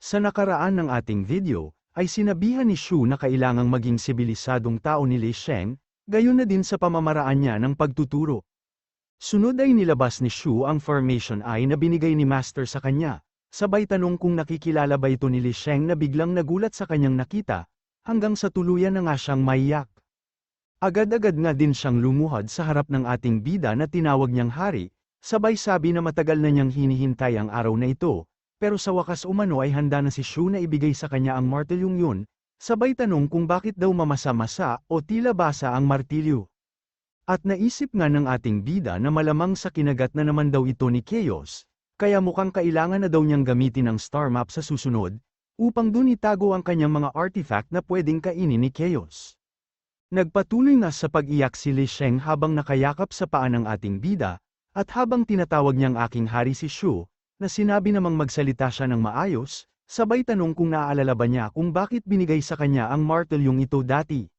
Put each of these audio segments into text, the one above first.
Sa nakaraan ng ating video, ay sinabihan ni Shu na kailangang maging sibilisadong tao ni Li Sheng, gayon na din sa pamamaraan niya ng pagtuturo. Sunod ay nilabas ni Shu ang formation eye na binigay ni Master sa kanya, sabay tanong kung nakikilala ba ito ni Li Sheng na biglang nagulat sa kanyang nakita, hanggang sa tuluyan na nga siyang maiyak. Agad-agad nga din siyang lumuhod sa harap ng ating bida na tinawag niyang hari, sabay sabi na matagal na niyang hinihintay ang araw na ito, pero sa wakas umano ay handa na si Shu na ibigay sa kanya ang martilyong yun, sabay tanong kung bakit daw mamasa-masa o tila basa ang martilyo. At naisip nga ng ating bida na malamang sa kinagat na naman daw ito ni Chaos, kaya mukhang kailangan na daw niyang gamitin ang star map sa susunod, upang dun itago ang kanyang mga artifact na pwedeng kainin ni Chaos. Nagpatuloy na sa pag-iyak si Li Sheng habang nakayakap sa paa ng ating bida, at habang tinatawag niyang aking hari si Shu, na sinabi namang magsalita siya ng maayos, sabay tanong kung naaalala ba niya kung bakit binigay sa kanya ang martilyong ito dati.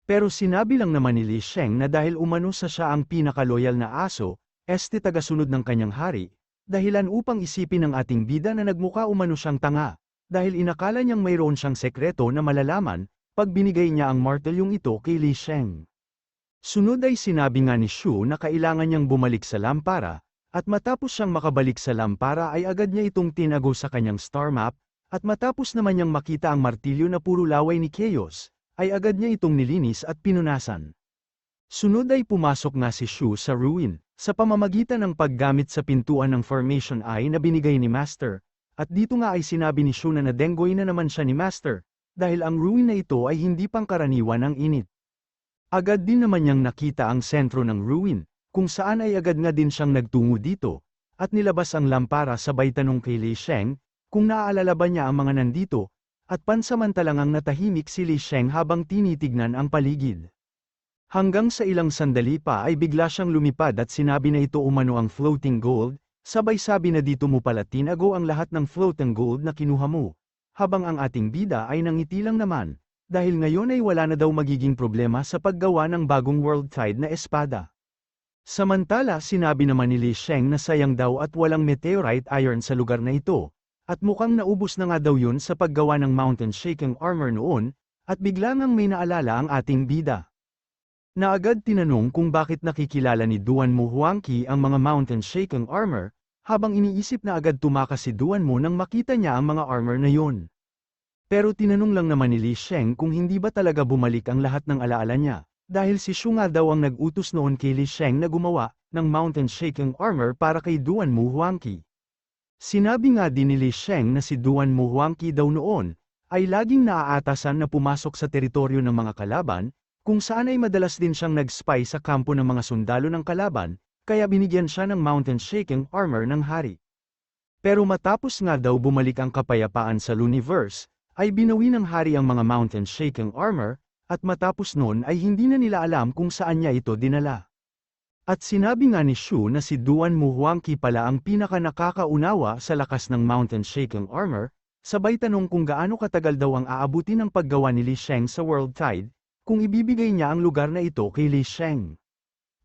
Pero sinabi lang naman ni Li Sheng na dahil umano sa siya ang pinakaloyal na aso, tagasunod ng kanyang hari, dahilan upang isipin ng ating bida na nagmukha umano siyang tanga, dahil inakala niyang mayroon siyang sekreto na malalaman, pag binigay niya ang martilyong ito kay Li Sheng. Sunod ay sinabi nga ni Shu na kailangan niyang bumalik sa lampara, at matapos siyang makabalik sa lampara ay agad niya itong tinago sa kanyang star map, at matapos naman niyang makita ang martilyo na puro laway ni Chaos, ay agad niya itong nilinis at pinunasan. Sunod ay pumasok nga si Shu sa ruin, sa pamamagitan ng paggamit sa pintuan ng formation eye na binigay ni Master, at dito nga ay sinabi ni Shu na nadenggoy na naman siya ni Master, dahil ang ruin na ito ay hindi pangkaraniwan ng init. Agad din naman niyang nakita ang sentro ng ruin, kung saan ay agad nga din siyang nagtungo dito, at nilabas ang lampara sabay tanong kay Li Sheng, kung naaalala ba niya ang mga nandito, at pansamantalang natahimik si Li Sheng habang tinitignan ang paligid. Hanggang sa ilang sandali pa ay bigla siyang lumipad at sinabi na ito umano ang floating gold, sabay sabi na dito mo pala tinago ang lahat ng floating gold na kinuha mo. Habang ang ating bida ay nangiti lang naman, dahil ngayon ay wala na daw magiging problema sa paggawa ng bagong world tide na espada. Samantala sinabi naman ni Li Sheng na sayang daw at walang meteorite iron sa lugar na ito, at mukhang naubos na nga daw yun sa paggawa ng mountain shaking armor noon, at bigla ngang may naalala ang ating bida. Na agad tinanong kung bakit nakikilala ni Duan Mu Huangqi ang mga mountain shaking armor, habang iniisip na agad tumakas si Duan Mu nang makita niya ang mga armor na yun. Pero tinanong lang naman ni Li Sheng kung hindi ba talaga bumalik ang lahat ng alaala niya, dahil si Shu nga daw ang nag-utos noon kay Li Sheng na gumawa ng mountain shaking armor para kay Duan Mu Huangqi. Sinabi nga din ni Li Sheng na si Duan Mu Huangqi daw noon, ay laging naaatasan na pumasok sa teritoryo ng mga kalaban, kung saan ay madalas din siyang nag-spy sa kampo ng mga sundalo ng kalaban, kaya binigyan siya ng mountain shaking armor ng hari. Pero matapos nga daw bumalik ang kapayapaan sa Luniverse, ay binawi ng hari ang mga mountain shaking armor, at matapos noon ay hindi na nila alam kung saan niya ito dinala. At sinabi nga ni Shu na si Duan Mu Huangqi pala ang pinaka nakakaunawa sa lakas ng mountain shaking armor, sabay tanong kung gaano katagal daw ang aabutin ng paggawa ni Li Sheng sa world tide, kung ibibigay niya ang lugar na ito kay Li Sheng.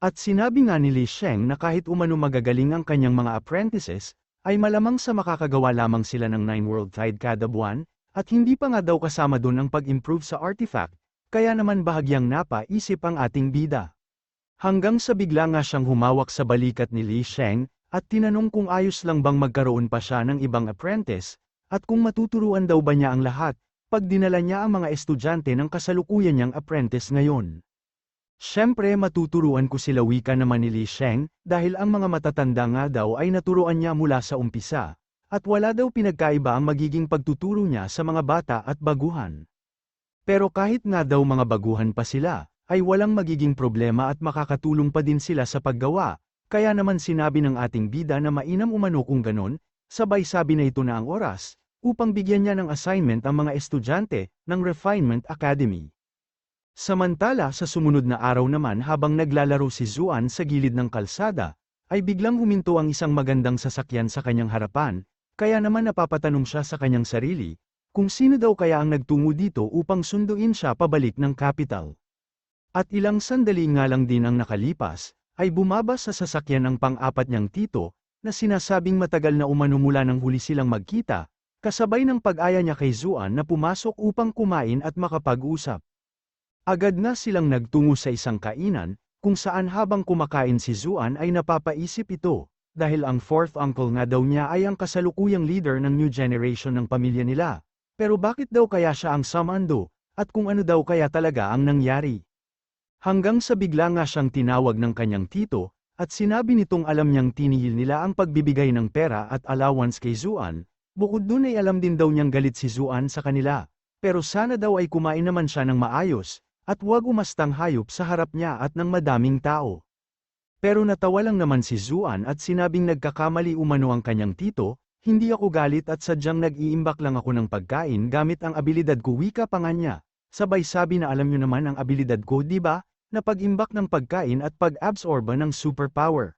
At sinabi nga ni Li Sheng na kahit umano magagaling ang kanyang mga apprentices, ay malamang sa makakagawa lamang sila ng 9 world tide kada buwan, at hindi pa nga daw kasama doon ang pag-improve sa artifact, kaya naman bahagyang napaisip ang ating bida. Hanggang sa bigla nga siyang humawak sa balikat ni Li Sheng, at tinanong kung ayos lang bang magkaroon pa siya ng ibang apprentice, at kung matuturuan daw ba niya ang lahat, pag dinala niya ang mga estudyante ng kasalukuyan niyang apprentice ngayon. Siyempre matuturuan ko sila, wika naman ni Li Sheng, dahil ang mga matatanda nga daw ay naturuan niya mula sa umpisa, at wala daw pinagkaiba ang magiging pagtuturo niya sa mga bata at baguhan. Pero kahit nga daw mga baguhan pa sila, ay walang magiging problema at makakatulong pa din sila sa paggawa, kaya naman sinabi ng ating bida na mainam umano kung ganon, sabay sabi na ito na ang oras, upang bigyan niya ng assignment ang mga estudyante ng Refinement Academy. Samantala sa sumunod na araw naman habang naglalaro si Zuan sa gilid ng kalsada, ay biglang huminto ang isang magandang sasakyan sa kanyang harapan, kaya naman napapatanong siya sa kanyang sarili, kung sino daw kaya ang nagtungo dito upang sunduin siya pabalik ng capital. At ilang sandali nga lang din ang nakalipas, ay bumaba sa sasakyan ng pang-apat niyang tito, na sinasabing matagal na umano mula nang huli silang magkita, kasabay ng pag-aya niya kay Zuan na pumasok upang kumain at makapag-usap. Agad na silang nagtungo sa isang kainan, kung saan habang kumakain si Zuan ay napapaisip ito, dahil ang fourth uncle nga daw niya ay ang kasalukuyang leader ng new generation ng pamilya nila. Pero bakit daw kaya siya ang samando, at kung ano daw kaya talaga ang nangyari? Hanggang sa bigla nga siyang tinawag ng kanyang tito, at sinabi nitong alam niyang tinihil nila ang pagbibigay ng pera at allowance kay Zuan, bukod dun ay alam din daw niyang galit si Zuan sa kanila, pero sana daw ay kumain naman siya ng maayos, at huwag umastang hayop sa harap niya at ng madaming tao. Pero natawa lang naman si Zuan at sinabing nagkakamali umano ang kanyang tito, hindi ako galit at sadyang nag-iimbak lang ako ng pagkain gamit ang abilidad ko, wika pa nga niya. Sabay sabi na alam niyo naman ang abilidad ko, di ba? Na pag-imbak ng pagkain at pag-absorba ng superpower.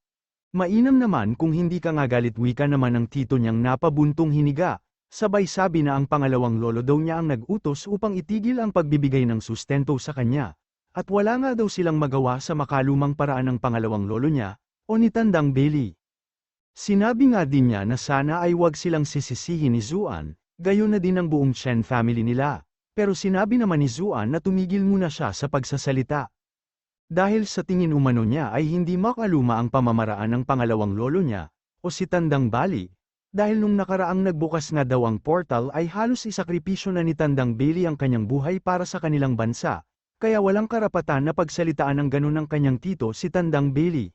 Mainam naman kung hindi ka nga galit, wika naman ng tito niyang napabuntong hiniga. Sabay sabi na ang pangalawang lolo daw niya ang nag-utos upang itigil ang pagbibigay ng sustento sa kanya. At wala nga daw silang magawa sa makalumang paraan ng pangalawang lolo niya, o ni Tandang Billy. Sinabi nga din niya na sana ay wag silang sisisihin ni Zuan, gayon na din ang buong Chen family nila. Pero sinabi naman ni Zuan na tumigil muna siya sa pagsasalita. Dahil sa tingin umano niya ay hindi makaluma ang pamamaraan ng pangalawang lolo niya, o si Tandang Bali, dahil nung nakaraang nagbukas nga daw ang portal ay halos isakripisyo na ni Tandang Bali ang kanyang buhay para sa kanilang bansa, kaya walang karapatan na pagsalitaan ng ganun ng kanyang tito si Tandang Bali.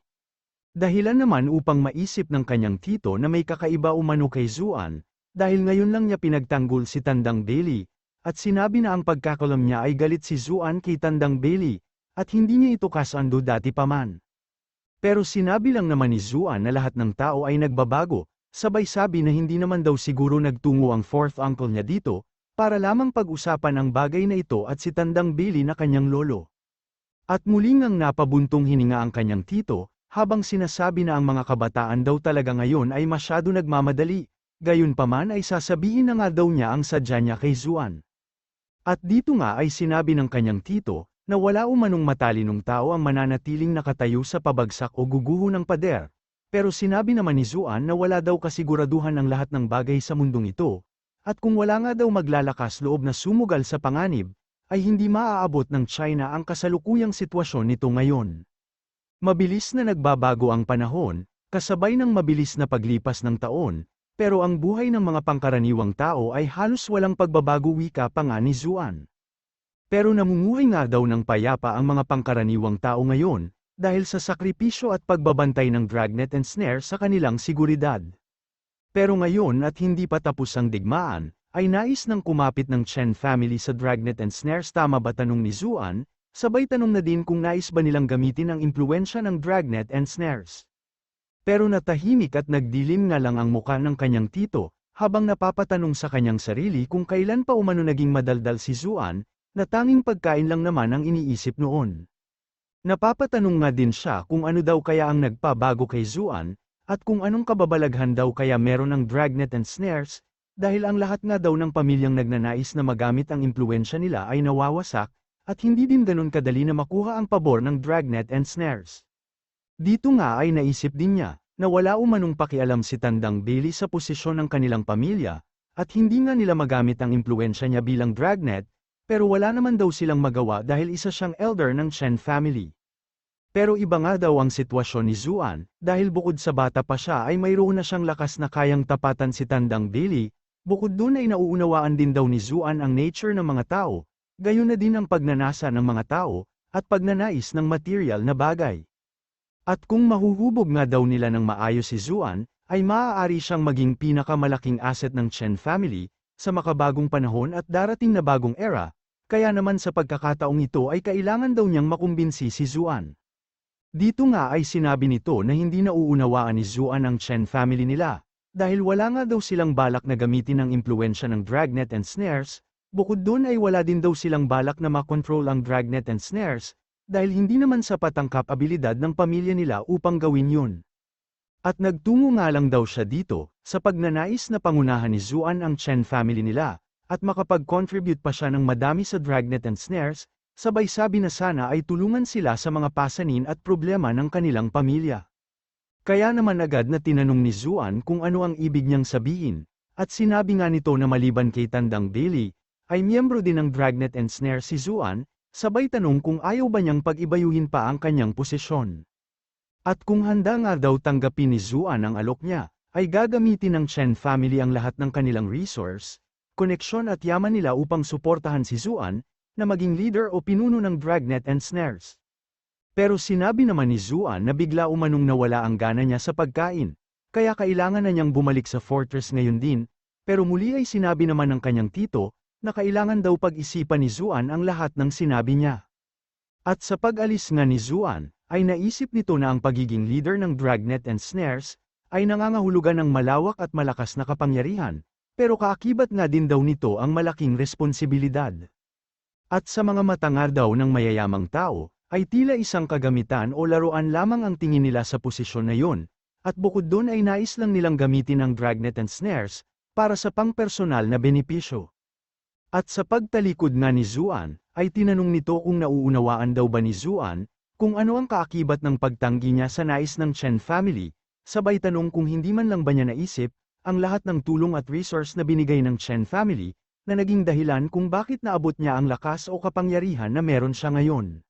Dahilan naman upang maisip ng kanyang tito na may kakaiba umano kay Zuan, dahil ngayon lang niya pinagtanggol si Tandang Bali, at sinabi na ang pagkakalam niya ay galit si Zuan kay Tandang Bali, at hindi niya ito kasando dati pa man. Pero sinabi lang naman ni Zuan na lahat ng tao ay nagbabago, sabay sabi na hindi naman daw siguro nagtungo ang fourth uncle niya dito, para lamang pag-usapan ang bagay na ito at si Tandang Billy na kanyang lolo. At muli ngang napabuntong hininga ang kanyang tito, habang sinasabi na ang mga kabataan daw talaga ngayon ay masyado nagmamadali, gayon pa man ay sasabihin na nga daw niya ang sadya niya kay Zuan. At dito nga ay sinabi ng kanyang tito, na wala umanong matalinong tao ang mananatiling nakatayo sa pabagsak o guguho ng pader, pero sinabi naman ni Zuan na wala daw kasiguraduhan ang lahat ng bagay sa mundong ito, at kung wala nga daw maglalakas loob na sumugal sa panganib, ay hindi maaabot ng China ang kasalukuyang sitwasyon nito ngayon. Mabilis na nagbabago ang panahon, kasabay ng mabilis na paglipas ng taon, pero ang buhay ng mga pangkaraniwang tao ay halos walang pagbabago, wika pa nga ni Zuan. Pero namumuhay nga daw ng payapa ang mga pangkaraniwang tao ngayon, dahil sa sakripisyo at pagbabantay ng dragnet and snare sa kanilang seguridad. Pero ngayon at hindi pa tapos ang digmaan, ay nais nang kumapit ng Chen family sa dragnet and snares, tama ba, tanong ni Zuan, sabay tanong na din kung nais ba nilang gamitin ang impluensya ng dragnet and snares. Pero natahimik at nagdilim nga lang ang muka ng kanyang tito, habang napapatanong sa kanyang sarili kung kailan pa umano naging madaldal si Zuan, na tanging pagkain lang naman ang iniisip noon. Napapatanong nga din siya kung ano daw kaya ang nagpabago kay Zuan, at kung anong kababalaghan daw kaya meron ng dragnet and snares, dahil ang lahat nga daw ng pamilyang nagnanais na magamit ang impluensya nila ay nawawasak, at hindi din ganun kadali na makuha ang pabor ng dragnet and snares. Dito nga ay naisip din niya, na wala umanong pakialam si Tandang Billy sa posisyon ng kanilang pamilya, at hindi nga nila magamit ang impluensya niya bilang dragnet, pero wala naman daw silang magawa dahil isa siyang elder ng Chen family. Pero iba nga daw ang sitwasyon ni Zuan, dahil bukod sa bata pa siya ay mayroon na siyang lakas na kayang tapatan si Tandang Billy, bukod dun ay nauunawaan din daw ni Zuan ang nature ng mga tao, gayon na din ang pagnanasa ng mga tao, at pagnanais ng material na bagay. At kung mahuhubog nga daw nila ng maayos si Zuan, ay maaari siyang maging pinakamalaking asset ng Chen family, sa makabagong panahon at darating na bagong era, kaya naman sa pagkakataong ito ay kailangan daw niyang makumbinsi si Zuan. Dito nga ay sinabi nito na hindi nauunawaan ni Zuan ang Chen family nila, dahil wala nga daw silang balak na gamitin ang impluensya ng dragnet and snares, bukod doon ay wala din daw silang balak na makontrol ang dragnet and snares, dahil hindi naman sapat ang kapabilidad ng pamilya nila upang gawin yun. At nagtungo nga lang daw siya dito, sa pagnanais na pangunahan ni Zuan ang Chen family nila, at makapag-contribute pa siya ng madami sa dragnet and snares, sabay sabi na sana ay tulungan sila sa mga pasanin at problema ng kanilang pamilya. Kaya naman agad na tinanong ni Zuan kung ano ang ibig niyang sabihin, at sinabi nga nito na maliban kay Tandang Bailey, ay miyembro din ng Dragnet and Snare si Zuan, sabay tanong kung ayaw ba niyang pag-ibayuhin pa ang kanyang posisyon. At kung handa nga daw tanggapin ni Zuan ang alok niya, ay gagamitin ng Chen family ang lahat ng kanilang resource, koneksyon at yaman nila upang suportahan si Zuan, na maging leader o pinuno ng Dragnet and Snares. Pero sinabi naman ni Zuan na bigla umanong nawala ang gana niya sa pagkain, kaya kailangan na niyang bumalik sa fortress ngayon din, pero muli ay sinabi naman ng kanyang tito, na kailangan daw pag-isipan ni Zuan ang lahat ng sinabi niya. At sa pag-alis nga ni Zuan, ay naisip nito na ang pagiging leader ng Dragnet and Snares, ay nangangahulugan ng malawak at malakas na kapangyarihan, pero kaakibat nga din daw nito ang malaking responsibilidad. At sa mga matangar daw ng mayayamang tao, ay tila isang kagamitan o laruan lamang ang tingin nila sa posisyon na yun, at bukod doon ay nais lang nilang gamitin ang Dragnet and Snares, para sa pang-personal na benepisyo. At sa pagtalikod nga ni Zuan, ay tinanong nito kung nauunawaan daw ba ni Zuan, kung ano ang kaakibat ng pagtanggi niya sa nais ng Chen family, sabay tanong kung hindi man lang ba niya naisip, ang lahat ng tulong at resource na binigay ng Chen family, na naging dahilan kung bakit naabot niya ang lakas o kapangyarihan na meron siya ngayon.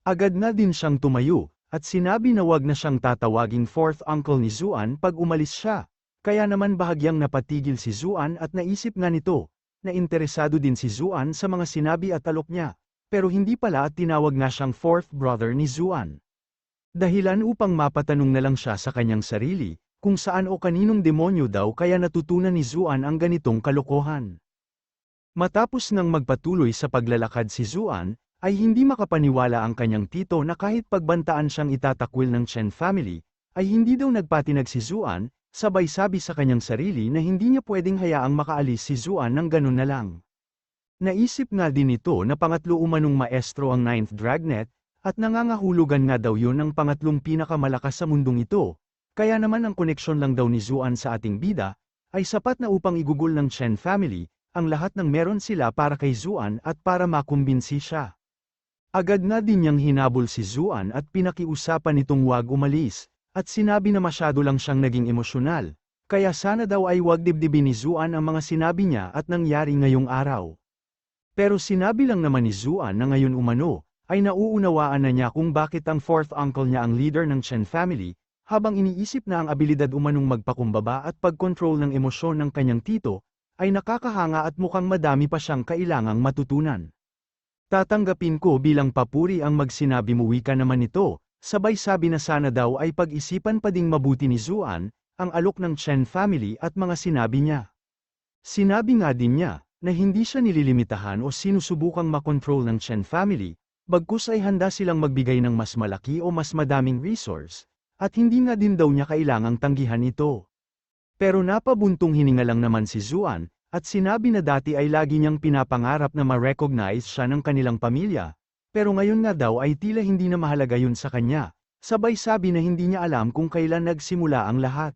Agad na din siyang tumayo, at sinabi na wag na siyang tatawaging fourth uncle ni Zuan pag umalis siya, kaya naman bahagyang napatigil si Zuan at naisip nga nito, na interesado din si Zuan sa mga sinabi at alok niya, pero hindi pala at tinawag nga siyang fourth brother ni Zuan. Dahilan upang mapatanong na lang siya sa kanyang sarili, kung saan o kaninong demonyo daw kaya natutunan ni Zuan ang ganitong kalokohan. Matapos nang magpatuloy sa paglalakad si Zuan, ay hindi makapaniwala ang kanyang tito na kahit pagbantaan siyang itatakwil ng Chen family, ay hindi daw nagpatinag si Zuan, sabay sabi sa kanyang sarili na hindi niya pwedeng hayaang makaalis si Zuan ng ganun na lang. Naisip nga din ito na pangatlo umanong maestro ang 9th Dragnet, at nangangahulugan nga daw yun ang pangatlong pinakamalakas sa mundong ito, kaya naman ang koneksyon lang daw ni Zuan sa ating bida, ay sapat na upang igugol ng Chen family, ang lahat ng meron sila para kay Zuan at para makumbinsi siya. Agad nga din niyang hinabol si Zuan at pinakiusapan nitong wag umalis, at sinabi na masyado lang siyang naging emosyonal, kaya sana daw ay wag dibdibin ni Zuan ang mga sinabi niya at nangyari ngayong araw. Pero sinabi lang naman ni Zuan na ngayon umano, ay nauunawaan na niya kung bakit ang fourth uncle niya ang leader ng Chen family, habang iniisip na ang abilidad umanong magpakumbaba at pagkontrol ng emosyon ng kanyang tito, ay nakakahanga at mukhang madami pa siyang kailangang matutunan. Tatanggapin ko bilang papuri ang magsinabi mo wika naman nito. Sabay sabi na sana daw ay pag-isipan pa ding mabuti ni Zuan, ang alok ng Chen family at mga sinabi niya. Sinabi nga din niya, na hindi siya nililimitahan o sinusubukang makontrol ng Chen family, bagkus ay handa silang magbigay ng mas malaki o mas madaming resource, at hindi nga din daw niya kailangang tanggihan ito. Pero napabuntong hininga lang naman si Zuan, at sinabi na dati ay lagi niyang pinapangarap na ma-recognize siya ng kanilang pamilya, pero ngayon nga daw ay tila hindi na mahalaga yun sa kanya, sabay sabi na hindi niya alam kung kailan nagsimula ang lahat.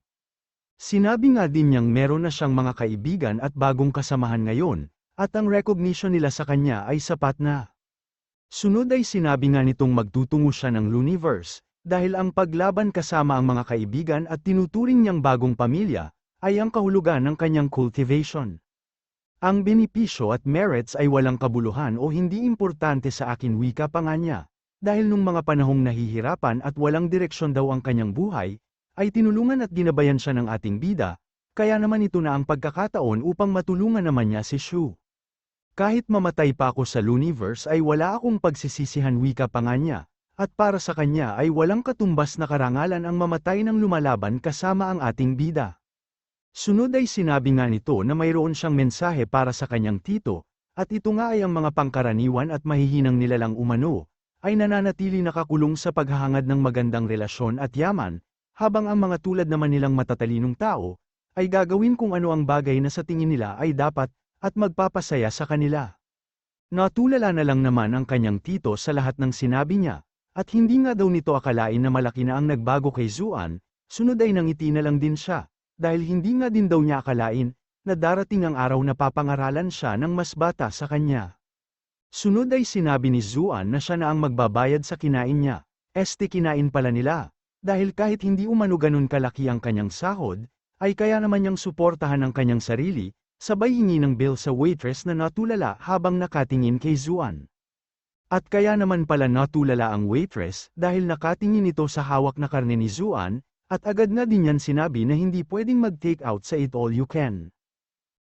Sinabi nga din niyang meron na siyang mga kaibigan at bagong kasamahan ngayon, at ang recognition nila sa kanya ay sapat na. Sunod ay sinabi nga nitong magtutungo siya ng Luniverse, dahil ang paglaban kasama ang mga kaibigan at tinuturing niyang bagong pamilya, ay ang kahulugan ng kanyang cultivation. Ang benepisyo at merits ay walang kabuluhan o hindi importante sa akin wika pa nga niya, dahil nung mga panahong nahihirapan at walang direksyon daw ang kanyang buhay, ay tinulungan at ginabayan siya ng ating bida, kaya naman ito na ang pagkakataon upang matulungan naman niya si Shu. Kahit mamatay pa ako sa Luniverse ay wala akong pagsisisihan wika pa nga niya, at para sa kanya ay walang katumbas na karangalan ang mamatay ng lumalaban kasama ang ating bida. Sunod ay sinabi nga nito na mayroon siyang mensahe para sa kanyang tito, at ito nga ay ang mga pangkaraniwan at mahihinang nilalang umano, ay nananatili nakakulong sa paghahangad ng magandang relasyon at yaman, habang ang mga tulad naman nilang matatalinong tao, ay gagawin kung ano ang bagay na sa tingin nila ay dapat, at magpapasaya sa kanila. Natulala na lang naman ang kanyang tito sa lahat ng sinabi niya, at hindi nga daw nito akalain na malaki na ang nagbago kay Zuan, sunod ay nangiti na lang din siya. Dahil hindi nga din daw niya akalain, na darating ang araw na papangaralan siya ng mas bata sa kanya. Sunod ay sinabi ni Zuan na siya na ang magbabayad sa kinain niya, kinain pala nila, dahil kahit hindi umano ganun kalaki ang kanyang sahod, ay kaya naman niyang suportahan ang kanyang sarili, sabay hingi ng bill sa waitress na natulala habang nakatingin kay Zuan. At kaya naman pala natulala ang waitress dahil nakatingin ito sa hawak na karne ni Zuan, at agad na din niyan sinabi na hindi pwedeng mag-take out sa Eat All You Can.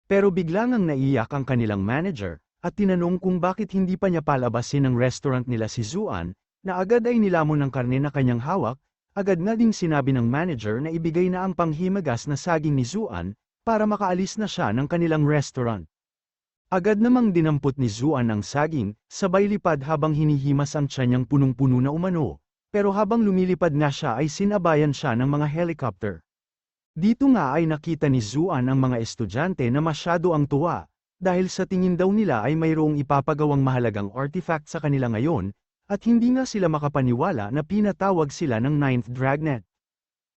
Pero bigla ngang naiyak ang kanilang manager, at tinanong kung bakit hindi pa niya palabasin ng restaurant nila si Zuan, na agad ay nilamon ng karne na kanyang hawak, agad na ding sinabi ng manager na ibigay na ang panghimagas na saging ni Zuan, para makaalis na siya ng kanilang restaurant. Agad namang dinampot ni Zuan ang saging, sabay lipad habang hinihimas ang tiyan niyang punong-puno na umano, pero habang lumilipad nga siya ay sinabayan siya ng mga helicopter. Dito nga ay nakita ni Zuan ang mga estudyante na masyado ang tuwa, dahil sa tingin daw nila ay mayroong ipapagawang mahalagang artifact sa kanila ngayon, at hindi nga sila makapaniwala na pinatawag sila ng Ninth Dragnet.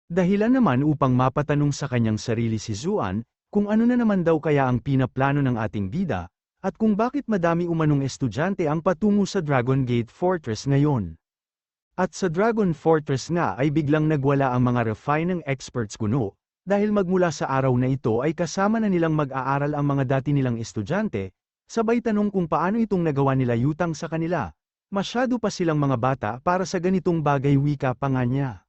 Dahilan naman upang mapatanong sa kanyang sarili si Zuan, kung ano na naman daw kaya ang pinaplano ng ating bida, at kung bakit madami umanong estudyante ang patungo sa Dragon Gate Fortress ngayon. At sa Dragon Fortress nga ay biglang nagwala ang mga refining experts kuno, dahil magmula sa araw na ito ay kasama na nilang mag-aaral ang mga dati nilang estudyante, sabay tanong kung paano itong nagawa nila Yutang sa kanila. Masyado pa silang mga bata para sa ganitong bagay, wika pa nga niya.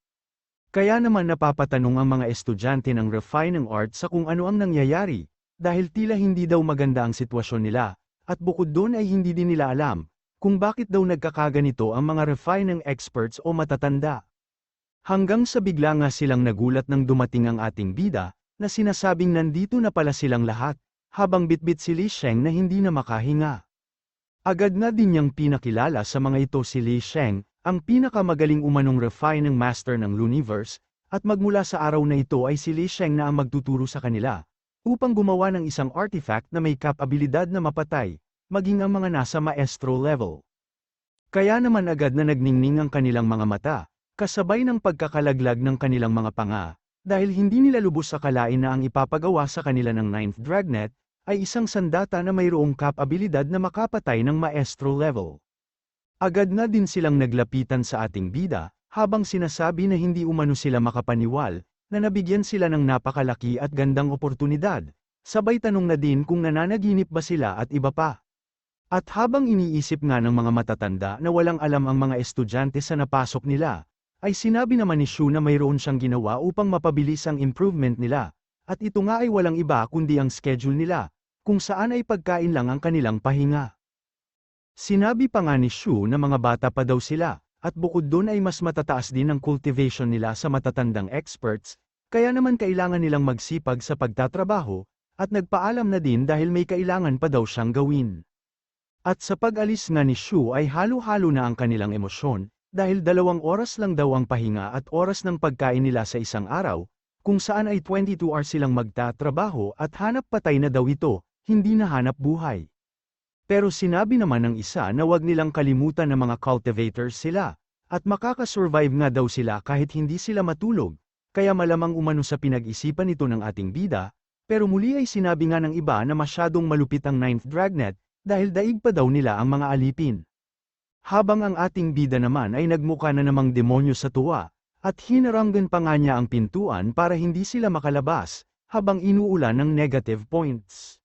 Kaya naman napapatanong ang mga estudyante ng refining art sa kung ano ang nangyayari, dahil tila hindi daw maganda ang sitwasyon nila, at bukod doon ay hindi din nila alam, kung bakit daw nagkakaganito ang mga refining experts o matatanda. Hanggang sa bigla nga silang nagulat nang dumating ang ating bida, na sinasabing nandito na pala silang lahat, habang bitbit si Li Sheng na hindi na makahinga. Agad na din niyang pinakilala sa mga ito si Li Sheng, ang pinakamagaling umanong refining master ng Luniverse, at magmula sa araw na ito ay si Li Sheng na ang magtuturo sa kanila, upang gumawa ng isang artifact na may kapabilidad na mapatay, maging ang mga nasa maestro level. Kaya naman agad na nagningning ang kanilang mga mata, kasabay ng pagkakalaglag ng kanilang mga panga, dahil hindi nila lubos akalain na ang ipapagawa sa kanila ng Ninth Dragnet, ay isang sandata na mayroong kapabilidad na makapatay ng maestro level. Agad na din silang naglapitan sa ating bida, habang sinasabi na hindi umano sila makapaniwal, na nabigyan sila ng napakalaki at gandang oportunidad, sabay tanong na din kung nananaginip ba sila at iba pa. At habang iniisip nga ng mga matatanda na walang alam ang mga estudyante sa napasok nila, ay sinabi naman ni Shu na mayroon siyang ginawa upang mapabilis ang improvement nila, at ito nga ay walang iba kundi ang schedule nila, kung saan ay pagkain lang ang kanilang pahinga. Sinabi pa nga ni Shu na mga bata pa daw sila, at bukod doon ay mas matataas din ang cultivation nila sa matatandang experts, kaya naman kailangan nilang magsipag sa pagtatrabaho, at nagpaalam na din dahil may kailangan pa daw siyang gawin. At sa pag-alis nga ni Shu ay halo-halo na ang kanilang emosyon, dahil 2 oras lang daw ang pahinga at oras ng pagkain nila sa isang araw, kung saan ay 22 hours silang magtatrabaho at hanap patay na daw ito, hindi na hanap buhay. Pero sinabi naman ng isa na wag nilang kalimutan na mga cultivators sila, at makakasurvive nga daw sila kahit hindi sila matulog, kaya malamang umano sa pinag-isipan ito ng ating bida, pero muli ay sinabi nga ng iba na masyadong malupit ang Ninth Dragnet, dahil daig pa daw nila ang mga alipin. Habang ang ating bida naman ay nagmukha na namang demonyo sa tuwa, at hinaranggan pa nga niya ang pintuan para hindi sila makalabas, habang inuulan ng negative points.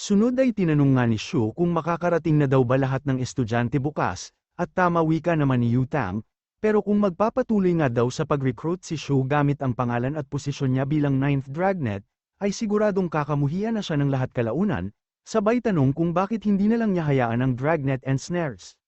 Sunod ay tinanong nga ni Shu kung makakarating na daw ba lahat ng estudyante bukas, at tama wika naman ni Yutang, pero kung magpapatuloy nga daw sa pag-recruit si Shu gamit ang pangalan at posisyon niya bilang Ninth Dragnet, ay siguradong kakamuhian na siya ng lahat kalaunan, sabay tanong kung bakit hindi na lang niya hayaan ang Dragnet and Snares.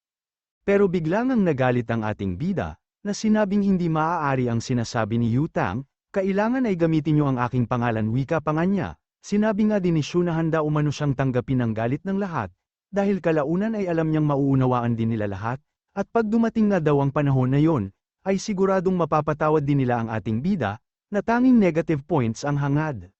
Pero bigla ngang nagalit ang ating bida, na sinabing hindi maaari ang sinasabi ni Yutang, kailangan ay gamitin niyo ang aking pangalan, wika pa nga niya. Sinabi nga din ni Shu na handa umano siyang tanggapin ang galit ng lahat, dahil kalaunan ay alam niyang mauunawaan din nila lahat, at pag dumating nga daw ang panahon na yon, ay siguradong mapapatawad din nila ang ating bida, na tanging negative points ang hangad.